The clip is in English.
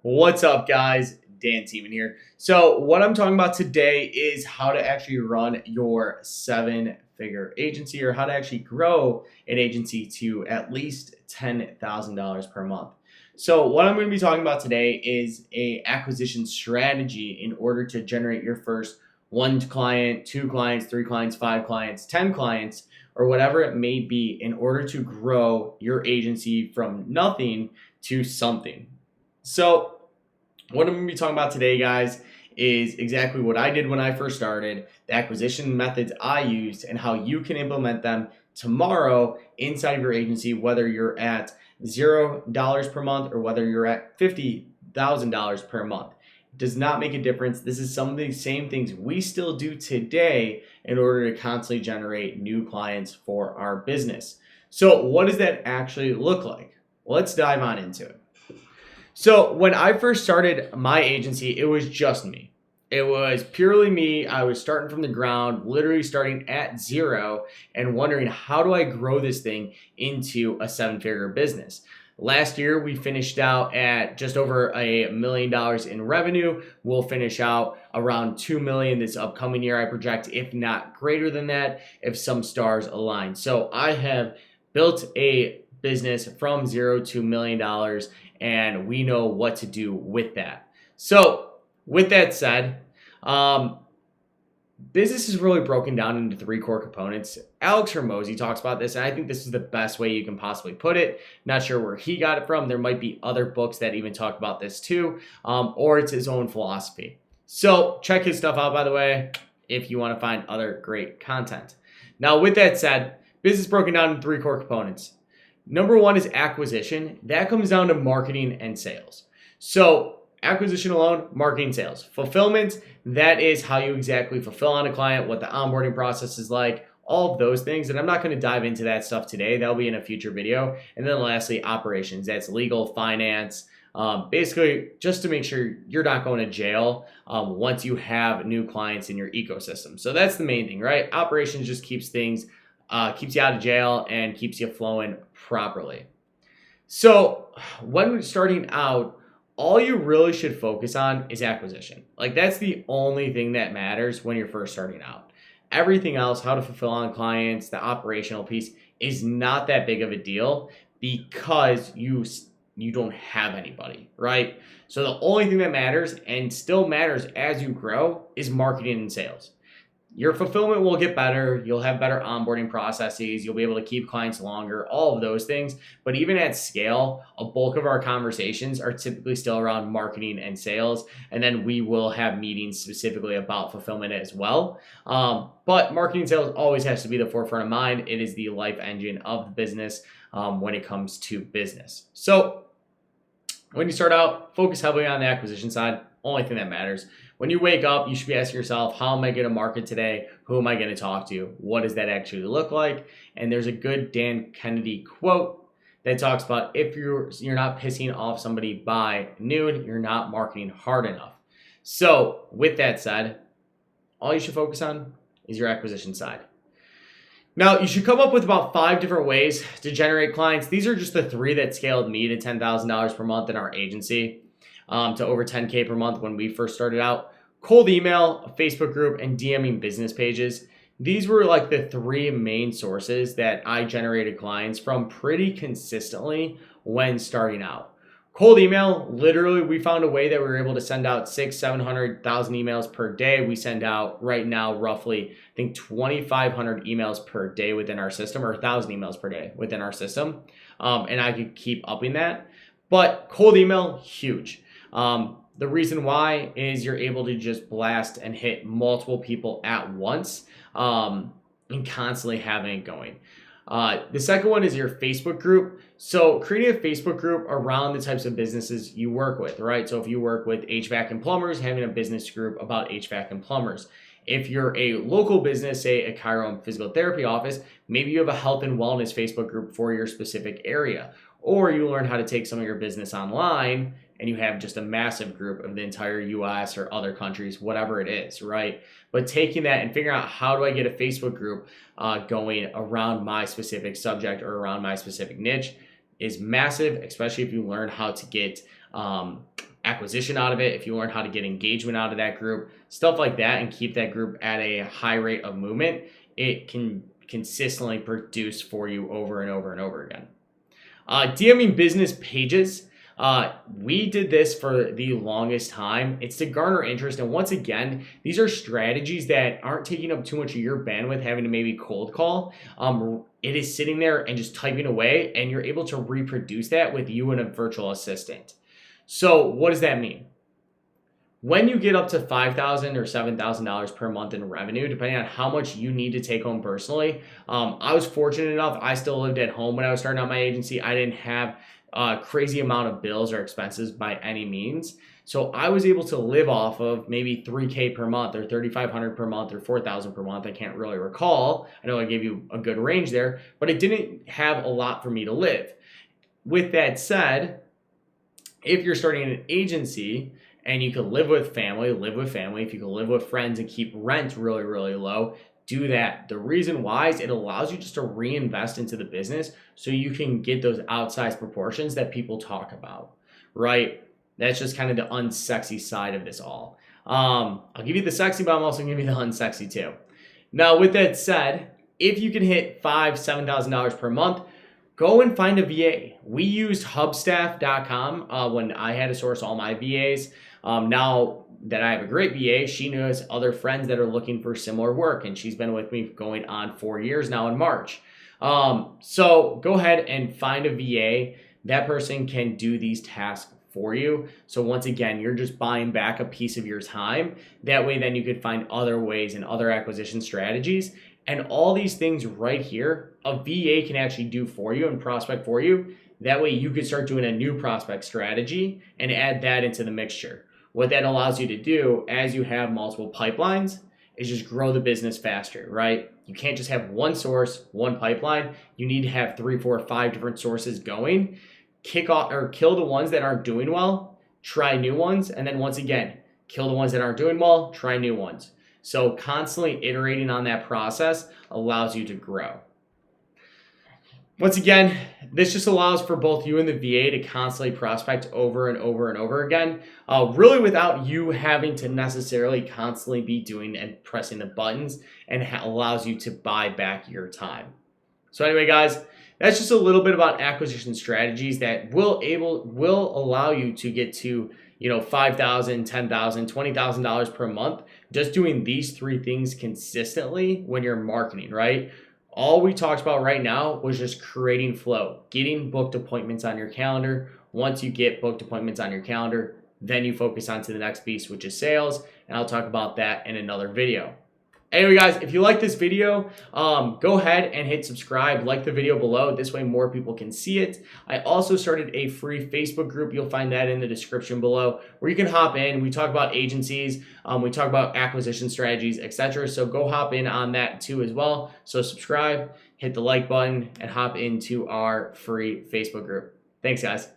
What's up, guys? Dan Teeman here. So, what I'm talking about today is how to actually run your seven-figure agency, or how to actually grow an agency to at least $10,000 per month. So, what I'm going to be talking about today is a acquisition strategy in order to generate your first one client, two clients, three clients, five clients, 10 clients, or whatever it may be, in order to grow your agency from nothing to something. So, what I'm going to be talking about today, guys, is exactly what I did when I first started, the acquisition methods I used, and how you can implement them tomorrow inside of your agency, whether you're at $0 per month or whether you're at $50,000 per month. It does not make a difference. This is some of the same things we still do today in order to constantly generate new clients for our business. So, what does that actually look like? Well, let's dive on into it. So when I first started my agency, it was just me. It was purely me. I was starting from the ground, literally starting at zero and wondering, how do I grow this thing into a seven-figure business? Last year, we finished out at just over $1 million in revenue. We'll finish out around $2 million this upcoming year, I project, if not greater than that, if some stars align. So I have built a business from $0 to $1 million, and we know what to do with that. So, with that said, business is really broken down into three core components. Alex Hormozi talks about this, and I think this is the best way you can possibly put it. Not sure where he got it from. There might be other books that even talk about this too, or it's his own philosophy. So, check his stuff out, by the way, if you want to find other great content. Now, with that said, business is broken down into three core components. Number one is acquisition. That comes down to marketing and sales. So acquisition alone, marketing, sales. Fulfillment, that is how you exactly fulfill on a client, what the onboarding process is like, all of those things. And I'm not going to dive into that stuff today. That'll be in a future video. And then lastly, operations. That's legal, finance, basically just to make sure you're not going to jail once you have new clients in your ecosystem. So that's the main thing, right? Operations just keeps things keeps you out of jail and keeps you flowing properly. So when starting out, all you really should focus on is acquisition. Like, that's the only thing that matters when you're first starting out. Everything else, how to fulfill on clients, the operational piece, is not that big of a deal because you don't have anybody, right? So the only thing that matters, and still matters as you grow, is marketing and sales. Your fulfillment will get better. You'll have better onboarding processes. You'll be able to keep clients longer, all of those things. But even at scale, a bulk of our conversations are typically still around marketing and sales. And then we will have meetings specifically about fulfillment as well. But marketing and sales always has to be the forefront of mind. It is the life engine of the business when it comes to business. So when you start out, focus heavily on the acquisition side. Only thing that matters. When you wake up, you should be asking yourself, how am I going to market today? Who am I going to talk to? What does that actually look like? And there's a good Dan Kennedy quote that talks about, if you're not pissing off somebody by noon, you're not marketing hard enough. So with that said, all you should focus on is your acquisition side. Now, you should come up with about 5 different ways to generate clients. These are just the 3 that scaled me to $10,000 per month in our agency. To over 10K per month when we first started out. Cold email, a Facebook group, and DMing business pages. These were like the 3 main sources that I generated clients from pretty consistently when starting out. Cold email, literally, we found a way that we were able to send out 700,000 emails per day. We send out right now roughly, I think, 2,500 emails per day within our system, or 1,000 emails per day within our system. And I could keep upping that. But cold email, huge. The reason why is you're able to just blast and hit multiple people at once and constantly having it going. The second one is your Facebook group. So creating a Facebook group around the types of businesses you work with, right? So if you work with HVAC and plumbers, having a business group about HVAC and plumbers. If you're a local business, say a chiro and physical therapy office, maybe you have a health and wellness Facebook group for your specific area. Or you learn how to take some of your business online and you have just a massive group of the entire US or other countries, whatever it is, right? But taking that and figuring out, how do I get a Facebook group going around my specific subject or around my specific niche is massive, especially if you learn how to get acquisition out of it, if you learn how to get engagement out of that group, stuff like that, and keep that group at a high rate of movement, it can consistently produce for you over and over and over again. DMing business pages. We did this for the longest time. It's to garner interest. And once again, these are strategies that aren't taking up too much of your bandwidth, having to maybe cold call. It is sitting there and just typing away, and you're able to reproduce that with you and a virtual assistant. So what does that mean? When you get up to $5,000 or $7,000 per month in revenue, depending on how much you need to take home personally, I was fortunate enough. I still lived at home when I was starting out my agency. I didn't have a crazy amount of bills or expenses by any means. So I was able to live off of maybe $3,000 per month or $3,500 per month or $4,000 per month. I can't really recall. I know I gave you a good range there, but it didn't have a lot for me to live. With that said, if you're starting an agency and you can live with family. If you can live with friends and keep rent really, really low, do that. The reason why is it allows you just to reinvest into the business so you can get those outsized proportions that people talk about, right? That's just kind of the unsexy side of this all. I'll give you the sexy, but I'm also going to give you the unsexy too. Now, with that said, if you can hit $5,000, $7,000 per month, go and find a VA. We used hubstaff.com when I had to source all my VAs. Now that I have a great VA, she knows other friends that are looking for similar work, and she's been with me going on 4 years now in March. So go ahead and find a VA. That person can do these tasks for you. So once again, you're just buying back a piece of your time. That way, then you could find other ways and other acquisition strategies. And all these things right here, a VA can actually do for you and prospect for you. That way you could start doing a new prospect strategy and add that into the mixture. What that allows you to do as you have multiple pipelines is just grow the business faster, right? You can't just have one source, one pipeline. You need to have 3, 4, 5 different sources going. Kick off or kill the ones that aren't doing well, try new ones, and then once again, kill the ones that aren't doing well, try new ones. So constantly iterating on that process allows you to grow. Once again, this just allows for both you and the VA to constantly prospect over and over and over again, really without you having to necessarily constantly be doing and pressing the buttons, and allows you to buy back your time. So anyway, guys, that's just a little bit about acquisition strategies that will allow you to get to $5,000, $10,000, $20,000 per month just doing these 3 things consistently when you're marketing, right? All we talked about right now was just creating flow, getting booked appointments on your calendar. Once you get booked appointments on your calendar, then you focus on to the next piece, which is sales. And I'll talk about that in another video. Anyway, guys, if you like this video, go ahead and hit subscribe, like the video below. This way more people can see it. I also started a free Facebook group. You'll find that in the description below, where you can hop in. We talk about agencies, we talk about acquisition strategies, etc. So go hop in on that too as well. So subscribe, hit the like button, and hop into our free Facebook group. Thanks, guys.